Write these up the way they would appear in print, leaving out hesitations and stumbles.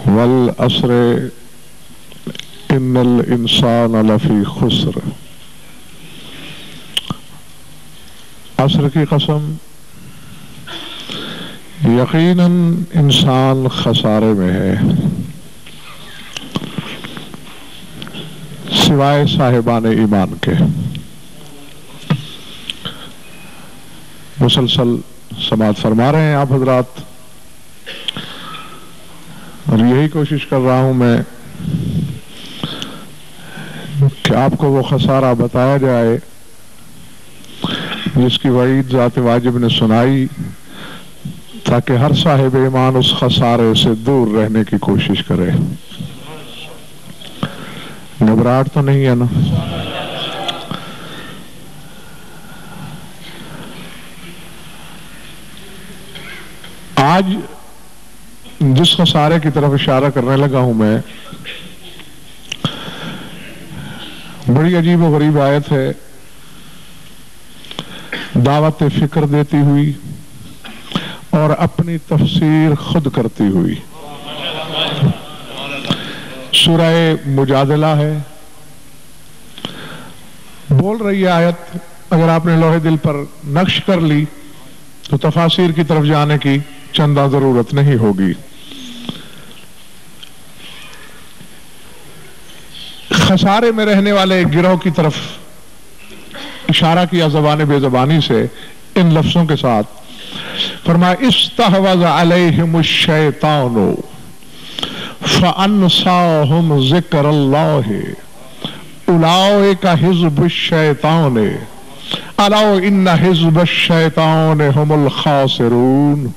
والعصر ان الانسان لفی خسر، عصر کی قسم، یقیناً انسان خسارے میں ہے سوائے صاحبان ایمان کے۔ مسلسل سماعت فرما رہے ہیں آپ حضرات، اور یہی کوشش کر رہا ہوں میں کہ آپ کو وہ خسارہ بتایا جائے جس کی وعید ذات واجب نے سنائی، تاکہ ہر صاحب ایمان اس خسارے سے دور رہنے کی کوشش کرے۔ گھبراہٹ تو نہیں ہے نا؟ آج جس خسارے کی طرف اشارہ کرنے لگا ہوں میں، بڑی عجیب و غریب آیت ہے، دعوت فکر دیتی ہوئی اور اپنی تفسیر خود کرتی ہوئی۔ سورہ مجادلہ ہے، بول رہی ہے آیت، اگر آپ نے لوہے دل پر نقش کر لی تو تفاسیر کی طرف جانے کی چندہ ضرورت نہیں ہوگی۔ خسارے میں رہنے والے گروہ کی طرف اشارہ کیا زبان بے زبانی سے ان لفظوں کے ساتھ، فرمایا استحوذ علیہم الشیطان فانساہم ذکر اللہ اولئک حزب الشیطان الا ان حزب الشیطان هم الخاسرون۔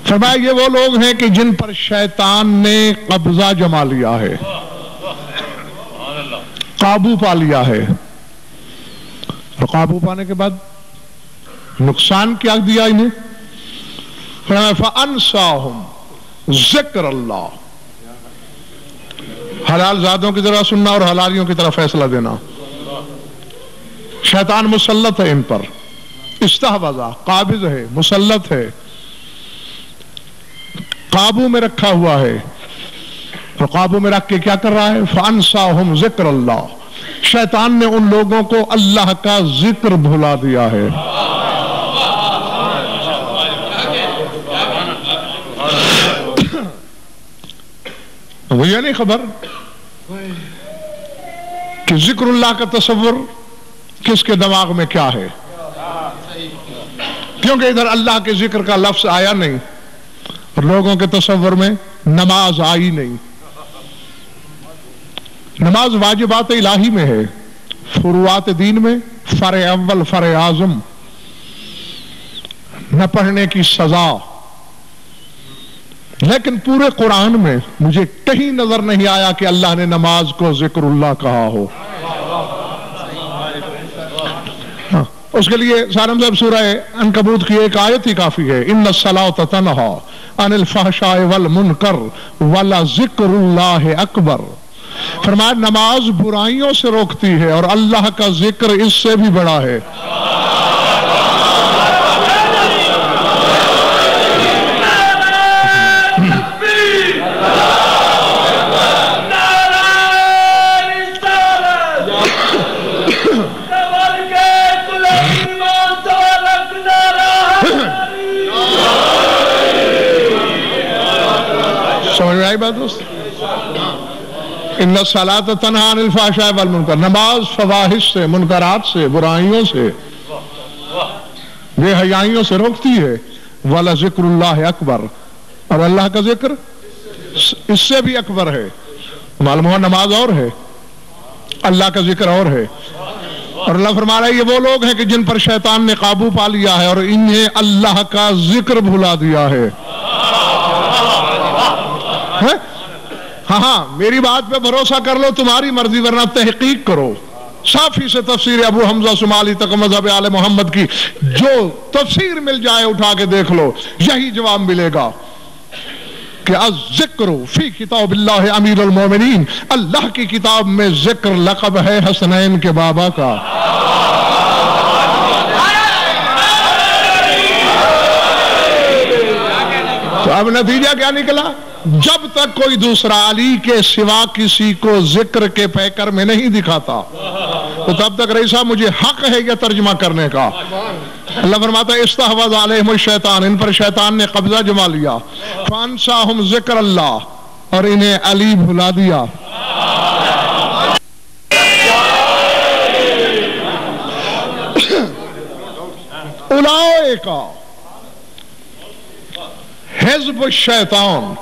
فرمایا یہ وہ لوگ ہیں کہ جن پر شیطان نے قبضہ جما لیا ہے، قابو پا لیا ہے، اور قابو پانے کے بعد نقصان کیا دیا انہیں؟ فرمایا فَأَنْسَاهُمْ ذکر اللہ، حلال زادوں کی طرح سننا اور حلالیوں کی طرح فیصلہ دینا۔ شیطان مسلط ہے ان پر، استحوذہ قابض ہے، مسلط ہے، قابو میں رکھا ہوا ہے، اور قابو میں رکھ کے کیا کر رہا ہے؟ فَأَنْسَاهُمْ ذکر اللہ، شیطان نے ان لوگوں کو اللہ کا ذکر بھلا دیا ہے۔ وہ یہ نہیں خبر کہ ذکر اللہ کا تصور کس کے دماغ میں کیا ہے، کیونکہ ادھر اللہ کے ذکر کا لفظ آیا نہیں، اور لوگوں کے تصور میں نماز آئی نہیں۔ نماز واجبات الہی میں ہے، فروعات دین میں فرع اول فرع اعظم، نہ پڑھنے کی سزا، لیکن پورے قرآن میں مجھے کہیں نظر نہیں آیا کہ اللہ نے نماز کو ذکر اللہ کہا ہو۔ اس کے لیے سارم صاحب سورہ عنکبوت کی ایک آیت ہی کافی ہے، ان الصلاۃ تنہی عن الفحشاء والمنکر ولذکر اللہ اکبر۔ فرمایا نماز برائیوں سے روکتی ہے اور اللہ کا ذکر اس سے بھی بڑا ہے۔ سمجھ میں آئی بات دوست؟ ان الصلاۃ تنہی عن الفحشاء والمنکر، نماز فواحش سے، منکرات سے، برائیوں سے، بے حیائیوں سے روکتی ہے۔ وَلَذِكْرُ اللَّهِ اکبر، اور اللہ کا ذکر اس سے بھی اکبر ہے۔ معلوم ہوا نماز اور ہے، اللہ کا ذکر اور ہے۔ اور اللہ فرما رہا ہے یہ وہ لوگ ہیں کہ جن پر شیطان نے قابو پا لیا ہے اور انہیں اللہ کا ذکر بھلا دیا ہے۔ ہاں میری بات پہ بھروسہ کر لو، تمہاری مرضی، ورنہ تحقیق کرو۔ صافی سے تفسیر ابو حمزہ شمالی تک مذہب آل محمد کی جو تفسیر مل جائے اٹھا کے دیکھ لو، یہی جواب ملے گا کہ الذکر فی کتاب اللہ امیر المومنین، اللہ کی کتاب میں ذکر لقب ہے حسنین کے بابا کا۔ اب نتیجہ کیا نکلا؟ جب تک کوئی دوسرا علی کے سوا کسی کو ذکر کے پیکر میں نہیں دکھاتا تو تب تک رئیس صاحب مجھے حق ہے یہ ترجمہ کرنے کا۔ اللہ فرماتا ہے استحوذ علیہم الشیطان، ان پر شیطان نے قبضہ جما لیا، فانساہم ذکر اللہ، اور انہیں علی بھلا دیا۔ اولئک حزب الشیطان،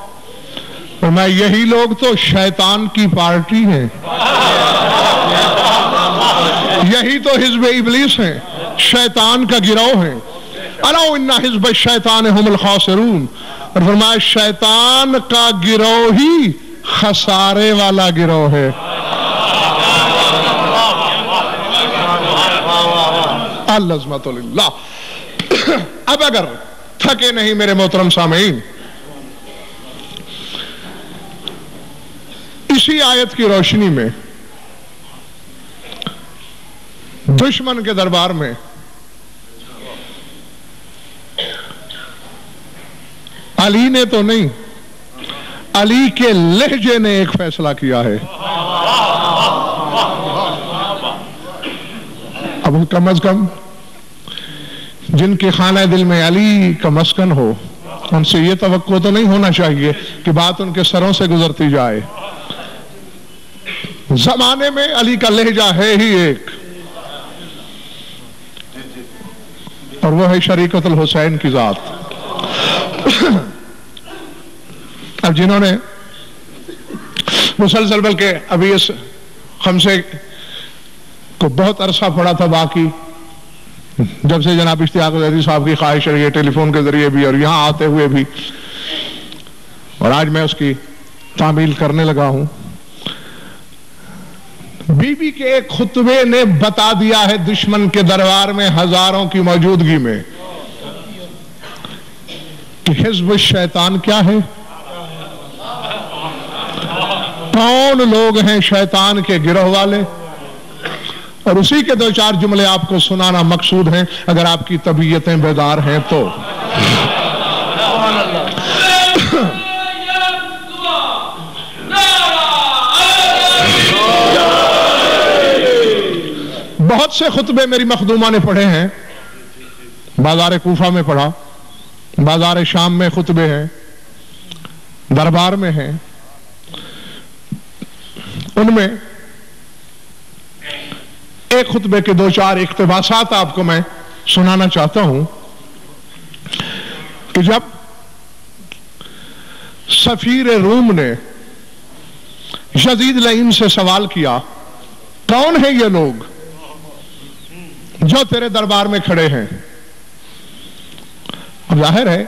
اور میں یہی لوگ تو شیطان کی پارٹی ہیں، یہی تو حزب ابلیس ہیں، شیطان کا گروہ ہیں۔ الا ان حزب الشیطان هم الخاسرون، اور فرمایا شیطان کا گروہ ہی خسارے والا گروہ ہے۔ العظمت للہ۔ اب اگر تھکے نہیں میرے محترم سامعین، اسی آیت کی روشنی میں دشمن کے دربار میں علی نے تو نہیں، علی کے لہجے نے ایک فیصلہ کیا ہے۔ اب کم از کم جن کے خانہ دل میں علی کا مسکن ہو، ان سے یہ توقع تو نہیں ہونا چاہیے کہ بات ان کے سروں سے گزرتی جائے۔ زمانے میں علی کا لہجہ ہے ہی ایک، اور وہ ہے شریکت الحسین کی ذات۔ اب جنہوں نے مسلسل بلکہ ابھی اس خمسے کو بہت عرصہ پڑا تھا، باقی جب سے جناب اشتیاق زیدی صاحب کی خواہش رہی ہے ٹیلی فون کے ذریعے بھی اور یہاں آتے ہوئے بھی، اور آج میں اس کی تعمیل کرنے لگا ہوں، بی بی کے ایک خطبے نے بتا دیا ہے دشمن کے دربار میں ہزاروں کی موجودگی میں کہ حزب الشیطان کیا ہے، کون لوگ ہیں شیطان کے گروہ والے، اور اسی کے دو چار جملے آپ کو سنانا مقصود ہیں اگر آپ کی طبیعتیں بیدار ہیں تو۔ بہت سے خطبے میری مخدومہ نے پڑھے ہیں، بازار کوفہ میں پڑھا، بازار شام میں خطبے ہیں، دربار میں ہیں، ان میں ایک خطبے کے دو چار اقتباسات آپ کو میں سنانا چاہتا ہوں کہ جب سفیر روم نے یزید لعین سے سوال کیا کون ہیں یہ لوگ جو تیرے دربار میں کھڑے ہیں، اب ظاہر ہے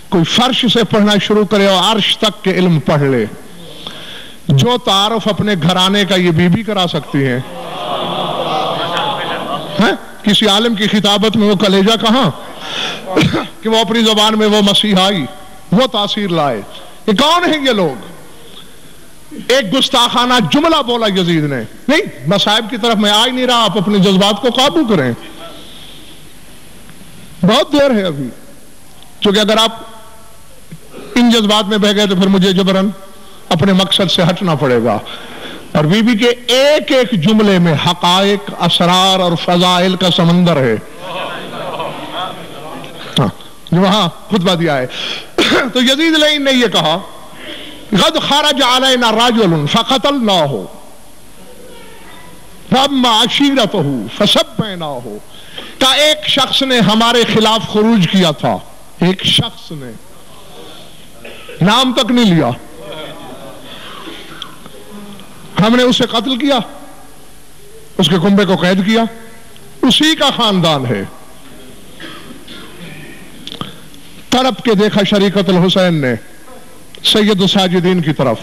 کوئی فرش سے پڑھنا شروع کرے اور عرش تک کے علم پڑھ لے، جو تعارف اپنے گھرانے کا یہ بی بی کرا سکتی ہیں، کسی عالم کی خطابت میں وہ کلیجہ کہاں کہ وہ اپنی زبان میں وہ مسیحائی وہ تاثیر لائے۔ یہ کون ہیں یہ لوگ؟ ایک گستاخانہ جملہ بولا یزید نے، نہیں مصائب کی طرف میں آ ہی نہیں رہا، آپ اپنے جذبات کو قابو کریں، بہت دیر ہے ابھی، چونکہ اگر آپ ان جذبات میں بہ گئے تو پھر مجھے جبراً اپنے مقصد سے ہٹنا پڑے گا۔ اور بی بی کے ایک ایک جملے میں حقائق، اسرار اور فضائل کا سمندر ہے، جو وہاں خطبہ دیا ہے۔ تو یزید لعین نے یہ کہا قد خرج علینا رجل فقتلناہ فاما عشیرتہ فسبیناہ، کہ ایک شخص نے ہمارے خلاف خروج کیا تھا، ایک شخص نے، نام تک نہیں لیا، ہم نے اسے قتل کیا، اس کے کنبے کو قید کیا، اسی کا خاندان ہے۔ تڑپ کے دیکھا شریکت الحسین نے سید الساجدین کی طرف،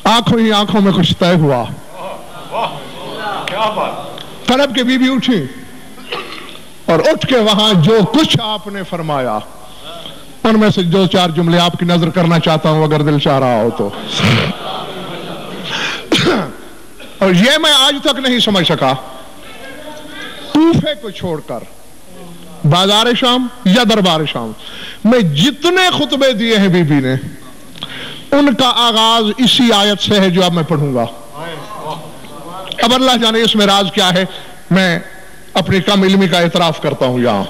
آنکھوں ہی آنکھوں میں کچھ طے ہوا، تڑپ کے بی بی اٹھی اور اٹھ کے وہاں جو کچھ آپ نے فرمایا ان میں سے دو چار جملے آپ کی نظر کرنا چاہتا ہوں اگر دل چاہ رہا ہو تو۔ اور یہ میں آج تک نہیں سمجھ سکا، کوفے کو چھوڑ کر بازار شام یا دربار شام میں جتنے خطبے دیے ہیں بی بی نے ان کا آغاز اسی آیت سے ہے جو اب میں پڑھوں گا. اب اللہ جانے اس میں راز کیا ہے، میں اپنی کم علمی کا اعتراف کرتا ہوں. یہاں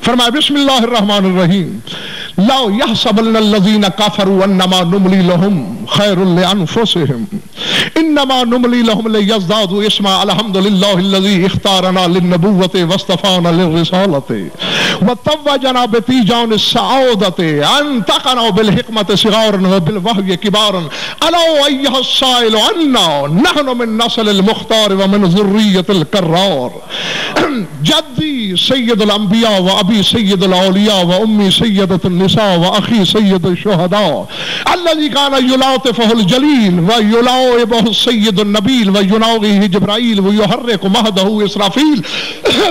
فرمایا بسم اللہ الرحمن الرحیم لا يحسبن الذين كفروا انما نملي لهم خير لانفسهم انما نملي لهم ليزدادوا اثما الحمد لله الذي اختارنا للنبوة واصطفانا للرسالة وتوجنا بتيجان السعادة انتقنا بالحكمة صغارا وبالوحي كبارا الا ايها السائل عنا نحن من نسل المختار ومن ذرية الكرار جدي سيد الانبياء وابي سيد الاولياء وامي سيدة النساء واخي سيد الشهداء الذي كان يلاطفه الجليل ويلاعبه السيد النبيل ويناغيه جبرائيل ويحرك مهده اسرافيل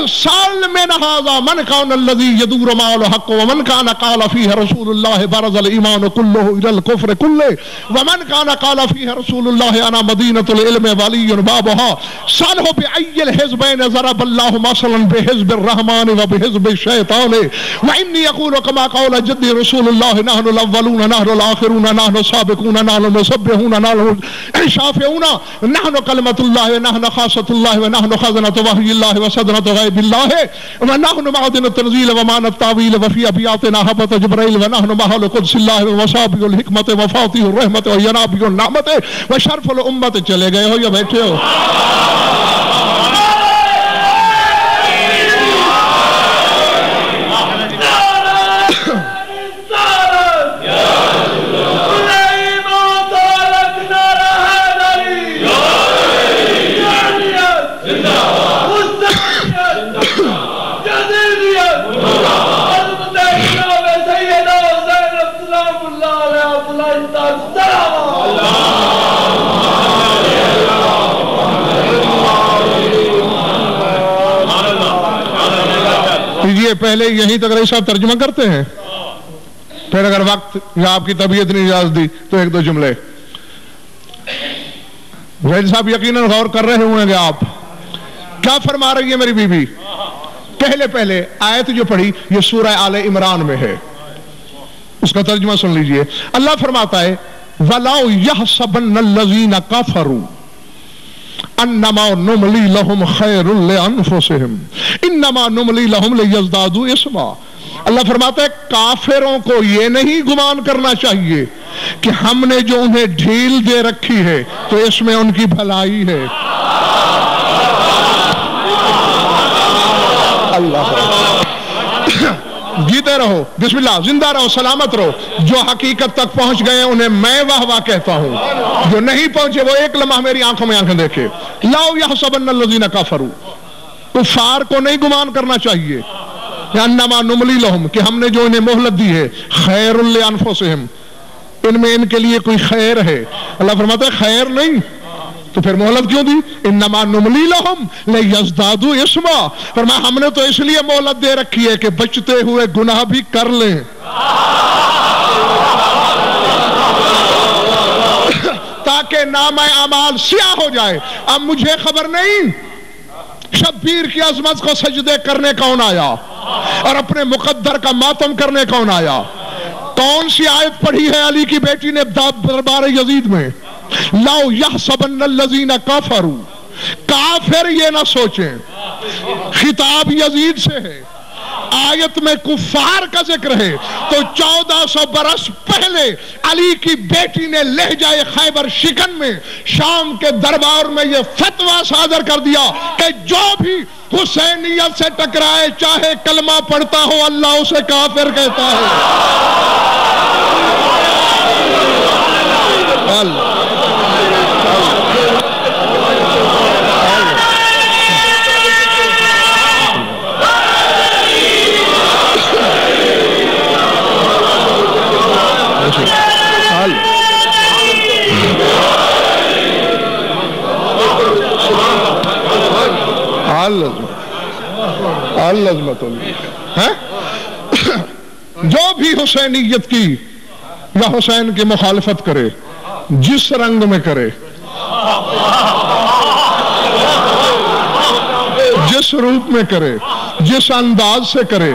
سال من هذا من كان الذي يدور مع الحق ومن كان قال فيه رسول الله برز الايمان كله الى الكفر كله ومن كان قال فيه رسول الله انا مدينة العلم ولي بابها ساله باي الحزبين ضرب الله مثلا بحزب الرحمن وبحزب الشيطان واني اقول كما قال جدي رسول الله نحن الاولون نحن الاخرون نحن السابقون نحن المسبحون نحن الشافعون نحن كلمة الله ونحن خاصة الله ونحن خزنة وحي الله وسدنة غيب الله ونحن معدن التنزيل ومعنى التاويل وفي ابياتنا هبط جبرائيل ونحن محل قدس الله ومصابيح الحكمة وفاتح الرحمة وينابيح النعمة وشرف الامة. چلے گئے ہو یا بیٹھے ہو؟ پہلے یہیں تک رئیس صاحب ترجمہ کرتے ہیں، پھر اگر وقت یا آپ کی طبیعت نے اجازت دی تو ایک دو جملے. رئیس صاحب یقیناً غور کر رہے ہوئے گے آپ کیا فرما رہی ہے میری بی بی. پہلے آیت جو پڑھی یہ سورہ آل عمران میں ہے، اس کا ترجمہ سن لیجئے. اللہ فرماتا ہے وَلَا يَحْسَبَنَّ الَّذِينَ كَفَرُوا انما نملی لہم خیر لانفسہم انما نملی لہم لیزدادوا اثما. اللہ فرماتا ہے کافروں کو یہ نہیں گمان کرنا چاہیے کہ ہم نے جو انہیں ڈھیل دے رکھی ہے تو اس میں ان کی بھلائی ہے. اللہ جیتے رہو، بسم اللہ، زندہ رہو، سلامت رہو. جو حقیقت تک پہنچ گئے انہیں میں واہ واہ کہتا ہوں، جو نہیں پہنچے وہ ایک لمحہ میری آنکھوں میں آنکھیں دیکھے. لا يحسبن الذين كفروا، کفار کو نہیں گمان کرنا چاہیے انما نملی لہم کہ ہم نے جو انہیں مہلت دی ہے خیر لانفسہم، ان میں ان کے لیے کوئی خیر ہے. اللہ فرماتا ہے خیر نہیں تو پھر مہلت کیوں دی؟ انما نملی لہم لیزدادوا اثما. فرمایا ہم نے تو اس لیے مہلت دے رکھی ہے کہ بچتے ہوئے گناہ بھی کر لیں. تاکہ نام اعمال سیاہ ہو جائے. اب مجھے خبر نہیں شبیر کی عظمت کو سجدے کرنے کون آیا اور اپنے مقدر کا ماتم کرنے کون آیا. کون سی آیت پڑھی ہے علی کی بیٹی نے دربار یزید میں؟ لا يحسبن الذين كفروا، کافر یہ نہ سوچیں. خطاب یزید سے ہے، آیت میں کفار کا ذکر ہے. تو 1400 برس پہلے علی کی بیٹی نے لہجہ خیبر شکن میں شام کے دربار میں یہ فتویٰ صادر کر دیا کہ جو بھی حسینیت سے ٹکرائے چاہے کلمہ پڑھتا ہو اللہ اسے کافر کہتا ہے. اللہ جو بھی حسینیت کی یا حسین کی مخالفت کرے جس رنگ میں کرے، جس جس روپ میں کرے، جس انداز سے کرے،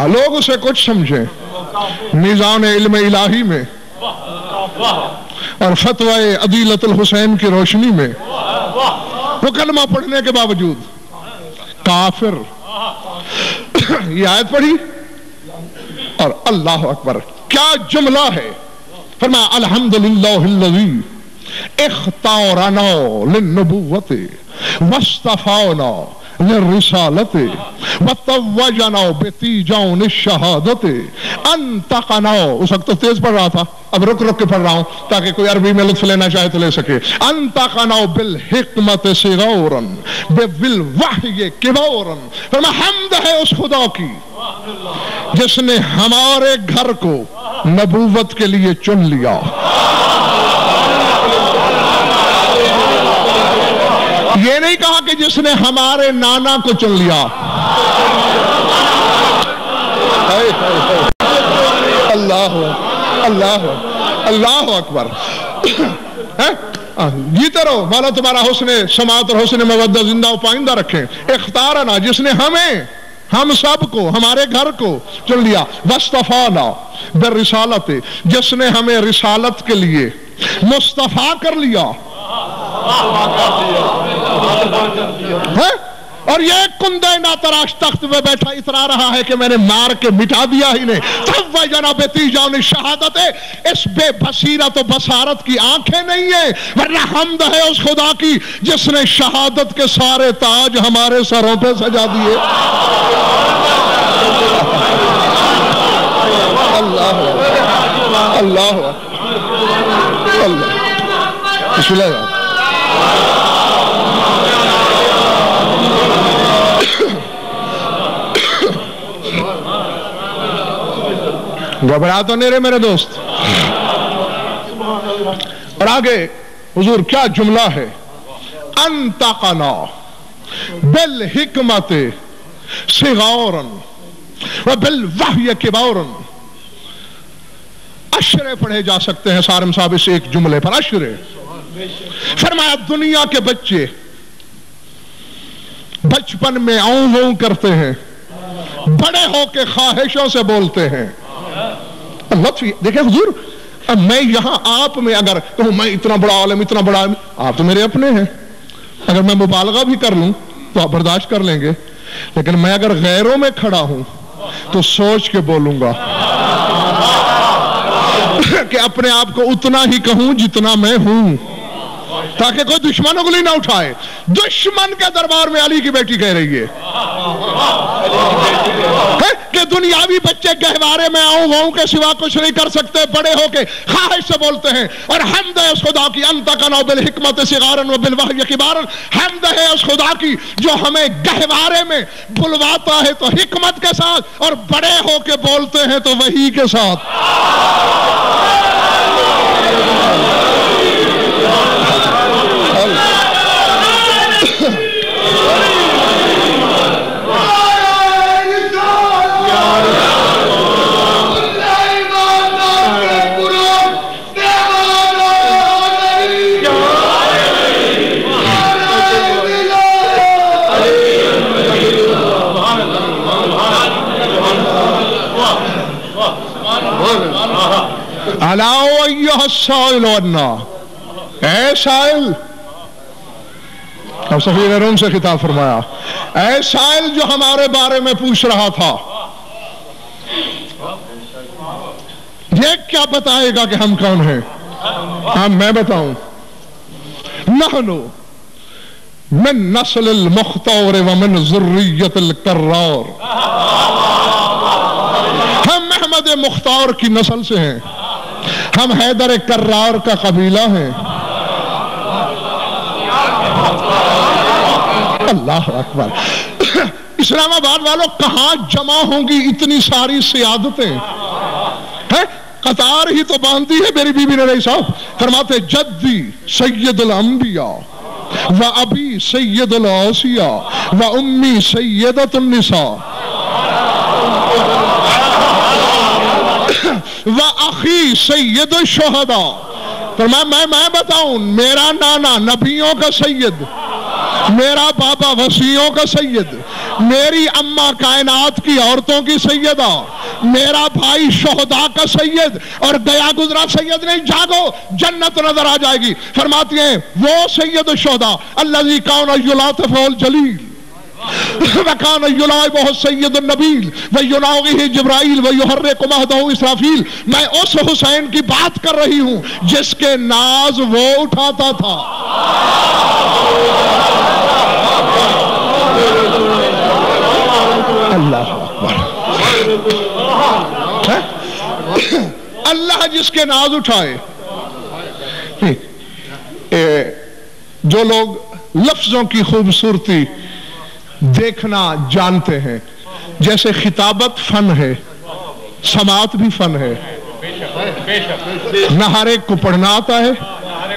لوگ اسے کچھ سمجھیں، میزان علم الہی میں اور فتوی عدیلۃ الحسین کی روشنی میں وہ کلمہ پڑھنے کے باوجود کافر. یہ آیت پڑھی اور اللہ اکبر کیا جملہ ہے. فرمایا الحمدللہ الذی اختارنا للنبوۃ واصطفانا للرسالت وتوجنا بتیجان الشہادت انطقنا. اس وقت تو تیز پڑھ رہا تھا، اب رک رک کے پڑھ رہا ہوں تاکہ کوئی عربی میں لطف لینا چاہے تو لے سکے. انطقنا بالحکمت صغورا بالوحی کبورا. فرمایا حمد ہے اس خدا کی جس نے ہمارے گھر کو نبوت کے لیے چن لیا. یہ نہیں کہا کہ جس نے ہمارے نانا کو چن لیا. اللہ اللہ اللہ اکبر. جیتے رہو، مولا تمہارا حسن سماعت اور حسن مودہ زندہ و پائندہ رکھیں. اختارنا جس نے ہم سب کو ہمارے گھر کو چن لیا. واصطفانا بالرسالت جس نے ہمیں رسالت کے لیے مصطفیٰ کر لیا. اور یہ کندہ ناتراش تخت میں بیٹھا اترا رہا ہے کہ میں نے مار کے مٹا دیا ہی نہیں. تب وہ جناب تیجان شہادت ہے. اس بے بصیرت و بصارت کی آنکھیں نہیں ہیں، ورنہ حمد ہے اس خدا کی جس نے شہادت کے سارے تاج ہمارے سروں پہ سجا دیے. اللہ اللہ اللہ. بسم اللہ. گھبرا تو نہیں رہے میرے دوست. اور آگے حضور کیا جملہ ہے. انطقنا بالحکمت صغورا وبالوحی کبورا. اشرے پڑھے جا سکتے ہیں سارم صاحب اس ایک جملے پر. اشرے فرمایا دنیا کے بچے بچپن میں اوں اوں کرتے ہیں، بڑے ہو کے خواہشوں سے بولتے ہیں. دیکھیں حضور میں یہاں آپ میں اگر کہوں میں اتنا بڑا عالم اتنا بڑا عالم، آپ تو میرے اپنے ہیں. اگر میں مبالغہ بھی کر لوں تو آپ برداشت کر لیں گے، لیکن میں اگر غیروں میں کھڑا ہوں تو سوچ کے بولوں گا کہ اپنے آپ کو اتنا ہی کہوں جتنا میں ہوں، تاکہ کوئی دشمن انگلی نہ اٹھائے. دشمن کے دربار میں علی کی بیٹی کہہ رہی ہے کہ دنیاوی بچے گہوارے میں آؤں کے سوا کچھ نہیں کر سکتے، بڑے ہو کے خواہش سے بولتے ہیں. اور حمد ہے اس خدا کی انطقنا بالحکمت صغارا وبالوحی کبارا. حمد ہے اس خدا کی جو ہمیں گہوارے میں بلواتا ہے تو حکمت کے ساتھ، اور بڑے ہو کے بولتے ہیں تو وحی کے ساتھ. الاؤ ایھا السائل عنا. اے سائل، اب سفیر روم سے خطاب فرمایا، اے سائل جو ہمارے بارے میں پوچھ رہا تھا، یہ کیا بتائے گا کہ ہم کون ہیں؟ ہاں میں بتاؤں. نحن من نسل المختار ومن ذریت الکرار. ہم محمد مختار کی نسل سے ہیں، ہم حیدر کرار کا قبیلہ ہیں. اللہ اکبر. اسلام آباد والوں کہاں جمع ہوں گی اتنی ساری سیادتیں؟ قطار ہی تو باندھی ہے میری بی بی نے. صاحب فرماتے جدی سید الانبیاء و ابی سید الاوصیاء و امی سیدت النساء و اخی سید الشہداء فرمایا میں بتاؤں، میرا نانا نبیوں کا سید، میرا بابا وسیعوں کا سید، میری اماں کائنات کی عورتوں کی سیدہ، میرا بھائی شہداء کا سید، اور گیا گزرا سید نہیں، جاگو جنت نظر آ جائے گی۔ فرماتی ہیں وہ سید الشہداء الذی کان یلاطف الجلیل وکان یلاعبہ السید النبیل ویناغیہ جبرائیل ویحرک مہدہ اسرافیل، میں اس حسین کی بات کر رہی ہوں جس کے ناز وہ اٹھاتا تھا۔ اللہ اللہ جس کے ناز اٹھائے۔ جو لوگ لفظوں کی خوبصورتی دیکھنا جانتے ہیں، جیسے خطابت فن ہے، سماعت بھی فن ہے، نہ ہر ایک کو پڑھنا آتا ہے،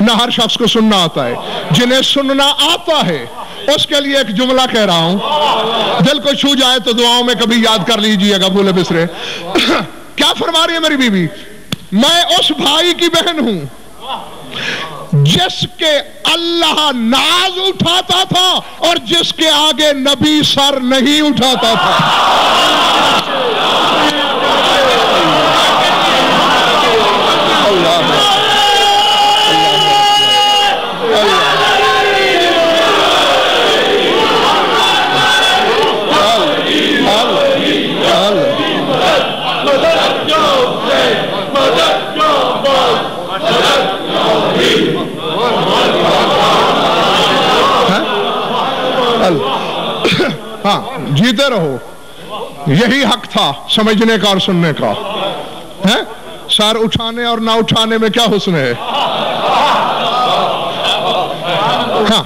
نہ ہر شخص کو سننا آتا ہے۔ جنہیں سننا آتا ہے اس کے لیے ایک جملہ کہہ رہا ہوں، دل کو چھو جائے تو دعاؤں میں کبھی یاد کر لیجئے گا، بھولے بسرے۔ کیا فرما رہی ہے میری بیوی؟ میں اس بھائی کی بہن ہوں جس کے اللہ ناز اٹھاتا تھا اور جس کے آگے نبی سر نہیں اٹھاتا تھا۔ ہاں جیتے رہو، یہی حق تھا سمجھنے کا اور سننے کا۔ سر اٹھانے اور نہ اٹھانے میں کیا حسن ہے؟ ہاں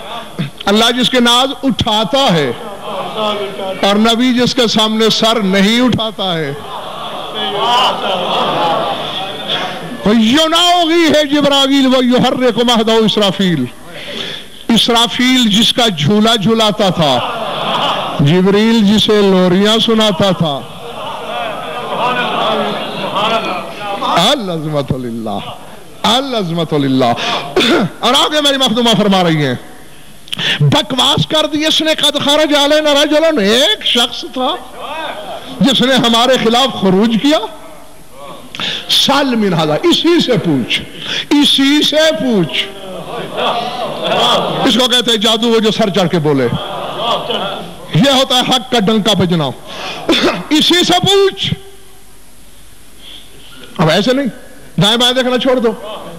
اللہ جس کے ناز اٹھاتا ہے اور نبی جس کے سامنے سر نہیں اٹھاتا ہے۔ یُنَاغِیہِ جِبْرَائِیلُ وَیُحَرِّکُ مَہْدَہُ اسرافیل، اسرافیل جس کا جھولا جھولاتا تھا، جبریل جسے لوریاں سناتا تھا۔ العظمت للہ، العظمت للہ۔ اور آگے میری مخدومہ فرما رہی ہیں، بکواس کر دی اس نے، قد خرج علینا رجل، ایک شخص تھا جس نے ہمارے خلاف خروج کیا۔ سال من ھذا، اسی سے پوچھ، اسی سے پوچھ۔ اس کو کہتے ہیں جادو، وہ جو سر چڑھ کے بولے، یہ ہوتا ہے حق کا ڈنکا بجنا۔ اسی سے پوچھ، اب ایسے نہیں دائیں بائیں دیکھنا چھوڑ دو،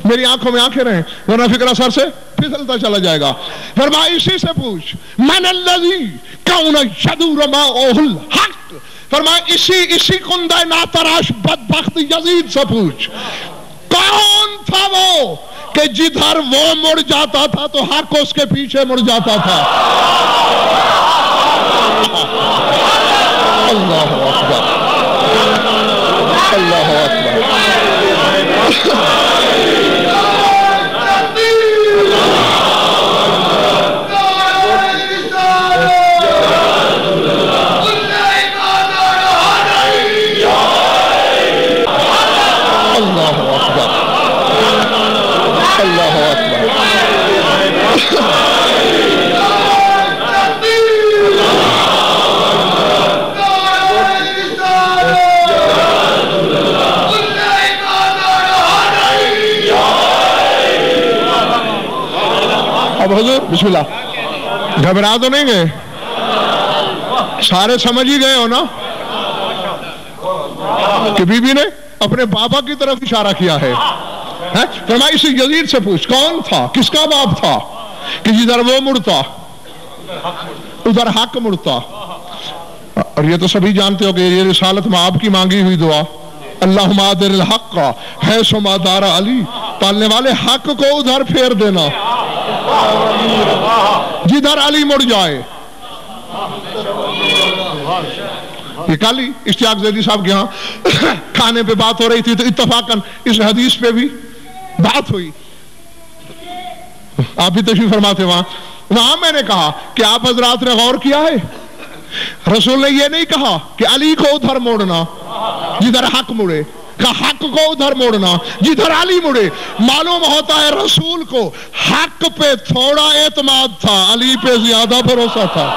میری آنکھوں میں آنکھیں رہیں ورنہ فکرہ سر سے پھسلتا چلا جائے گا۔ فرمایا اسی سے پوچھ، من الذی کون یدور ماؤہ الحق، فرمایا اسی کندہ ناتراش بدبخت یزید سے پوچھ، کون تھا وہ کہ جدھر وہ مڑ جاتا تھا تو حق اس کے پیچھے مڑ جاتا تھا۔ اللہ اکبر، اللہ اکبر۔ اب حضور بسم اللہ، گھبرا تو نہیں گئے؟ سارے سمجھ ہی گئے ہو نا کہ بی بی نے اپنے بابا کی طرف اشارہ کیا ہے۔ فرمایا اسی یزید سے پوچھ، کون تھا، کس کا باپ تھا کہ جدھر وہ مڑتا ادھر حق مڑتا۔ اور یہ تو سبھی جانتے ہو کہ یہ رسالت میں آپ کی مانگی ہوئی دعا، اللہم آدر الحق حیث ما دار علی، پالنے والے حق کو ادھر پھیر دینا جدھر علی مڑ جائے۔ یہ کالی اشتیاق زیدی صاحب کے ہاں کھانے پہ بات ہو رہی تھی تو اتفاقاً اس حدیث پہ بھی بات ہوئی، آپ بھی تشریف فرماتے وہاں میں نے کہا کہ آپ حضرات نے غور کیا ہے، رسول نے یہ نہیں کہا کہ علی کو ادھر موڑنا جدھر حق مڑے، کہ حق کو ادھر موڑنا جدھر علی مڑے. معلوم ہوتا ہے رسول کو حق پہ تھوڑا اعتماد تھا، علی پہ زیادہ بھروسہ تھا.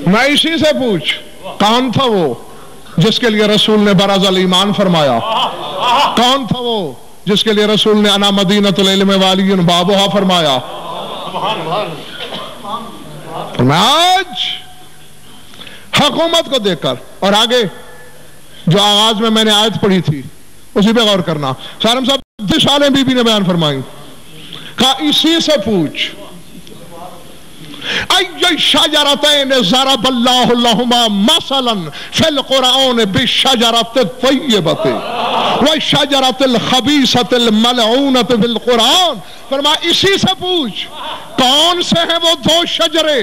میں اسی سے پوچھ، کون تھا وہ جس کے لیے رسول نے برز الایمان فرمایا؟ کون تھا وہ جس کے لیے رسول نے انا مدینۃ العلم والی بابھا فرمایا؟ میں آج حکومت کو دیکھ کر، اور آگے جو آغاز میں نے آیت پڑھی تھی اسی پہ غور کرنا. سارم صاحب دشالیں بی بی نے بیان فرمائی، کہا اسی سے پوچھ ای شجرتین ضرب اللہ لہما مثلا فی القرآن بالشجرۃ الطیبۃ والشجرۃ الخبیثۃ الملعونۃ فی القرآن. فرمایا اسی سے پوچھ کون سے ہیں وہ دو شجرے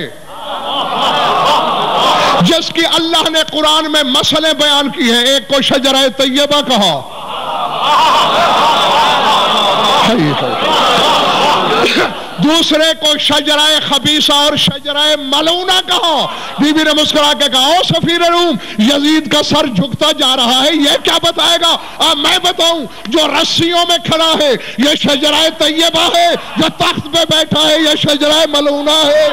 جس کی اللہ نے قرآن میں مسئلے بیان کی ہیں. ایک کو شجرہ طیبہ کہا، دوسرے کو شجرہ خبیثہ اور شجرہ ملعونہ کہا. بی بی نے مسکرا کے کہا او سفیر روم، یزید کا سر جھکتا جا رہا ہے، یہ کیا بتائے گا؟ میں بتاؤں، جو رسیوں میں کھڑا ہے یہ شجرہ طیبہ ہے، جو تخت پہ بیٹھا ہے یہ شجرہ ملعونہ ہے.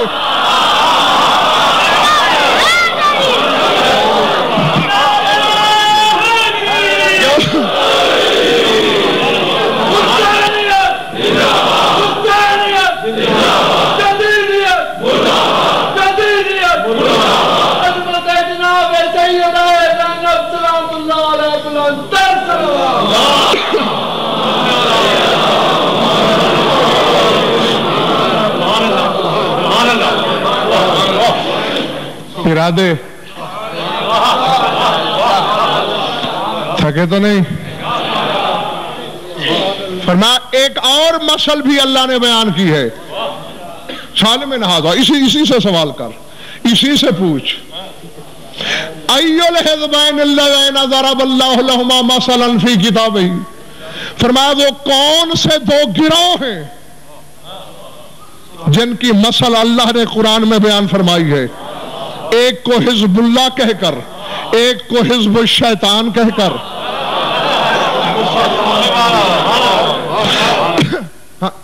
ارادے تھکے تو نہیں؟ فرمایا ایک اور مسئلہ بھی اللہ نے بیان کی ہے. سالم نہاذا اسی سے سوال کر، اسی سے پوچھ ای الحزبین اللذین ضرب اللہ لہما مثلا فی کتابہ. فرمایا وہ کون سے دو گروہ ہیں جن کی مثل اللہ نے قرآن میں بیان فرمائی ہے؟ ایک کو حزب اللہ کہہ کر، ایک کو حزب الشیطان کہہ کر.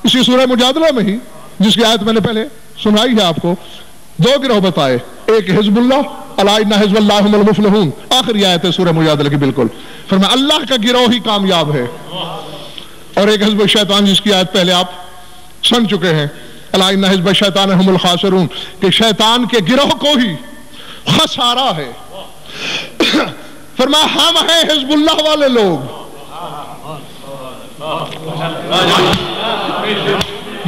اسی سورہ مجادلہ میں ہی جس کی آیت میں نے پہلے سنائی ہے آپ کو، دو گروہ بتائے، ایک حزب اللہ، الا ان حزب اللہ هم المفلحون، آخری آیت ہے سورہ مجادلہ کی بالکل. فرمایا اللہ کا گروہ ہی کامیاب ہے. اور ایک حزب الشیطان جس کی آیت پہلے آپ سن چکے ہیں، الا ان حزب الشیطان هم الخاسرون، کہ شیطان کے گروہ کو ہی خسارہ ہے. فرمایا ہم ہیں حزب اللہ والے لوگ،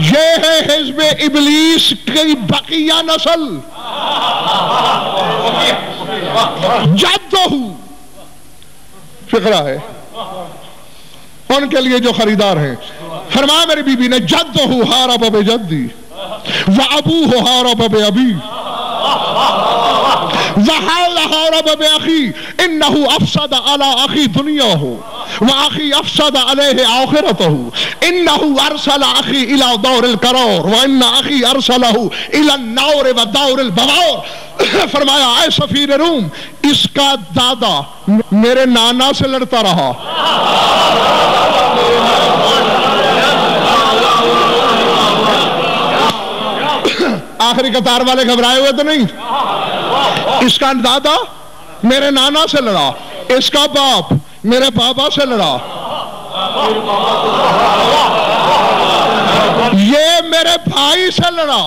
یہ ہے حزب ابلیس کی بقیہ نسل، جدہ فقرہ ہے ان کے لیے جو خریدار ہیں. فرمایا میری بی بی نے جدہ حارب بجدی وابوہ حارب بابی وحال حارب بأخی انہ افسد علی اخی دنیاہ وآخی افسد علیہ آخرتہ انہ ارسل اخی الى دور القرار وان اخی ارسلہ الى النور ودور البوار. فرمایا اے سفیر روم، اس کا دادا میرے نانا سے لڑتا رہا، آخری قطار والے گھبرائے ہوئے تو نہیں. اس کا دادا میرے نانا سے لڑا، اس کا باپ میرے بابا سے لڑا، یہ میرے بھائی سے لڑا.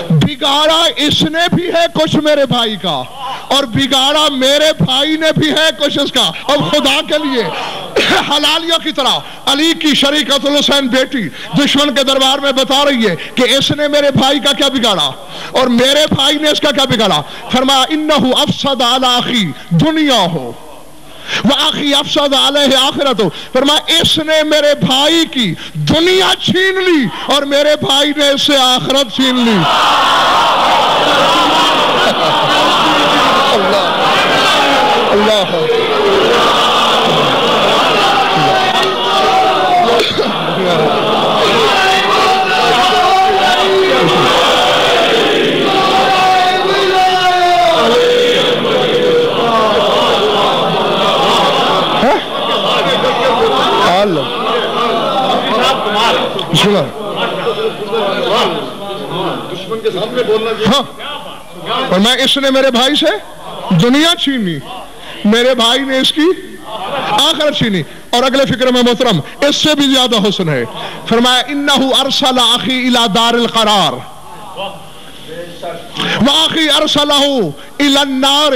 بگاڑا اس نے بھی ہے کچھ میرے بھائی کا، اور بگاڑا میرے بھائی نے بھی ہے کچھ اس کا. اب خدا کے لیے حلالیہ کی طرح علی کی شریکت الحسین بیٹی دشمن کے دربار میں بتا رہی ہے کہ اس نے میرے بھائی کا کیا بگاڑا اور میرے بھائی نے اس کا کیا بگاڑا. فرمایا انہو افسد علی اخی دنیا ہو وآخی افسد علیہ آخرت ہو. فرمایا اس نے میرے بھائی کی دنیا چھین لی اور میرے بھائی نے اس سے آخرت چھین لی. اللہ ہاں. اور میں اس نے میرے بھائی سے دنیا چھینی میرے بھائی نے اس کی آخرت چھینی. اور اگلے فکر میں محترم اس سے بھی زیادہ حسن ہے. فرمایا انہو ارسل اخی الی دار القرار واخی ارسلہ الی النار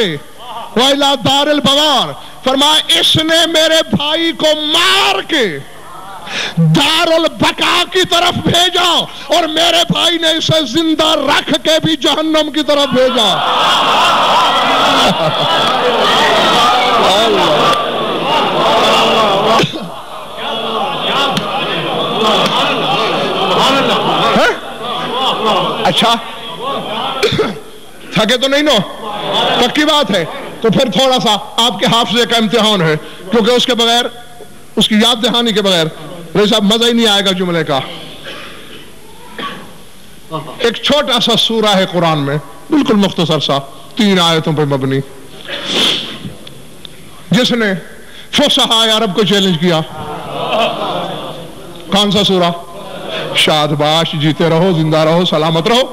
والی دار البوار. فرمایا اس نے میرے بھائی کو مار کے دار البقا کی طرف بھیجا اور میرے بھائی نے اسے زندہ رکھ کے بھی جہنم کی طرف بھیجا. اچھا تھکے تو نہیں نو پکی بات ہے. تو پھر تھوڑا سا آپ کے حافظے کا امتحان ہے کیونکہ اس کے بغیر اس کی یاد دہانی کے بغیر صاحب مزہ ہی نہیں آئے گا جملے کا. ایک چھوٹا سا سورہ ہے قرآن میں بالکل مختصر سا 3 آیتوں پہ مبنی جس نے فصحاء عرب کو چیلنج کیا. کون سا سورہ؟ شاد باش جیتے رہو زندہ رہو سلامت رہو.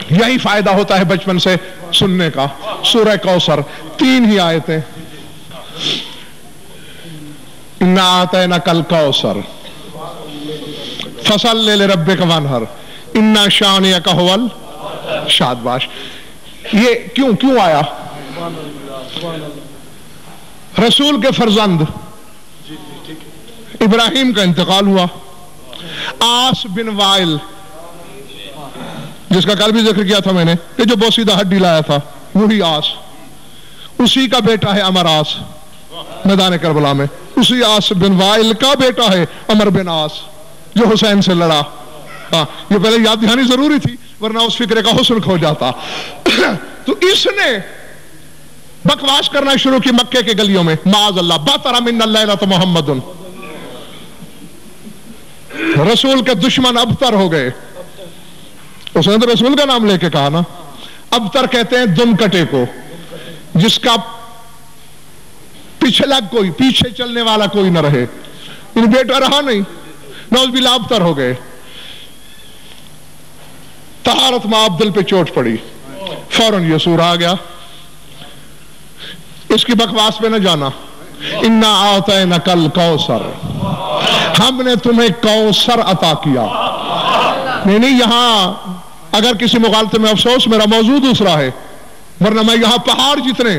یہی فائدہ ہوتا ہے بچپن سے سننے کا. سورہ کوثر 3 ہی آیتیں. اِنَّا آتَيْنَاكَ الْكَوْثَرَ فَصَلِّ لِرَبِّكَ وَانْحَرْ اِنَّا شَانِئَكَ هُوَ الشادباش. یہ کیوں آیا؟ رسول کے فرزند ابراہیم کا انتقال ہوا. آس بن وائل جس کا کل بھی ذکر کیا تھا میں نے کہ جو بوسیدہ ہڈی لایا تھا وہی آس اسی کا بیٹا ہے عمر آس میدان کربلا میں. اسی آس بن وائل کا بیٹا ہے عمر بن آس جو حسین سے لڑا. یہ پہلے یاد دہانی ضروری تھی ورنہ اس فکرے کا حسن کھو جاتا. تو اس نے بکواس کرنا شروع کی مکے کے گلیوں میں. معاذ اللہ بَطَرَ مِنَّ اللَّيْلَةَ مُحَمَّدٌ. رسول کے دشمن ابتر ہو گئے. اس نے تو رسول کا نام لے کے کہا نا. ابتر کہتے ہیں دم کٹے کو جس کا پچھلا کوئی پیچھے چلنے والا کوئی نہ رہے. ان بیٹا رہا نہیں نوز باللہ ابتر ہو گئے. طہارت ماں دل پہ چوٹ پڑی فوراً یہ سورہ آ گیا. اس کی بکواس پہ نہ جانا. اِنَّا آتَيْنَاكَ الْكَوْثَرَ ہم نے تمہیں کوثر عطا کیا. نہیں یہاں اگر کسی مغالطے میں افسوس میرا موضوع دوسرا ہے ورنہ میں یہاں پہاڑ جتنے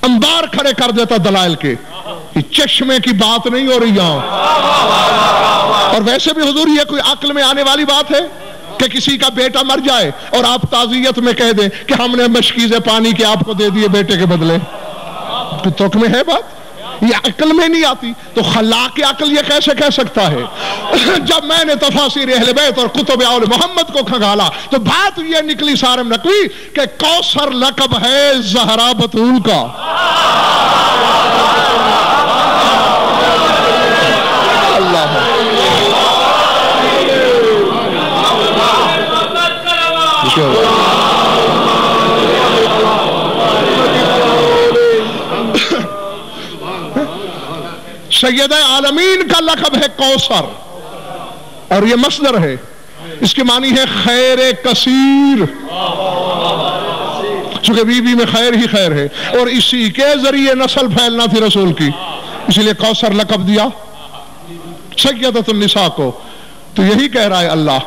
انبار کھڑے کر دیتا دلائل کے. یہ چشمے کی بات نہیں ہو رہی یہاں. اور ویسے بھی حضور یہ کوئی عقل میں آنے والی بات ہے کہ کسی کا بیٹا مر جائے اور آپ تعزیت میں کہہ دیں کہ ہم نے مشکیزیں پانی کے آپ کو دے دیے بیٹے کے بدلے. تو تک میں ہے بات یہ عقل میں نہیں آتی. تو خلاق عقل یہ کیسے کہہ سکتا ہے؟ جب میں نے تفاسیر اہل بیت اور کتب آل محمد کو کھنگالا تو بات یہ نکلی سارم نقوی کہ کوثر لقب ہے زہرا بتول کا. اللہ سید عالمین کا لقب ہے کوثر اور یہ مصدر ہے. اس کی معنی ہے خیر کثیر چونکہ بی بی میں خیر ہی خیر ہے اور اسی کے ذریعے نسل پھیلنا تھی رسول کی اسی لیے کوثر لقب دیا سیدۃ النساء کو. تو یہی کہہ رہا ہے اللہ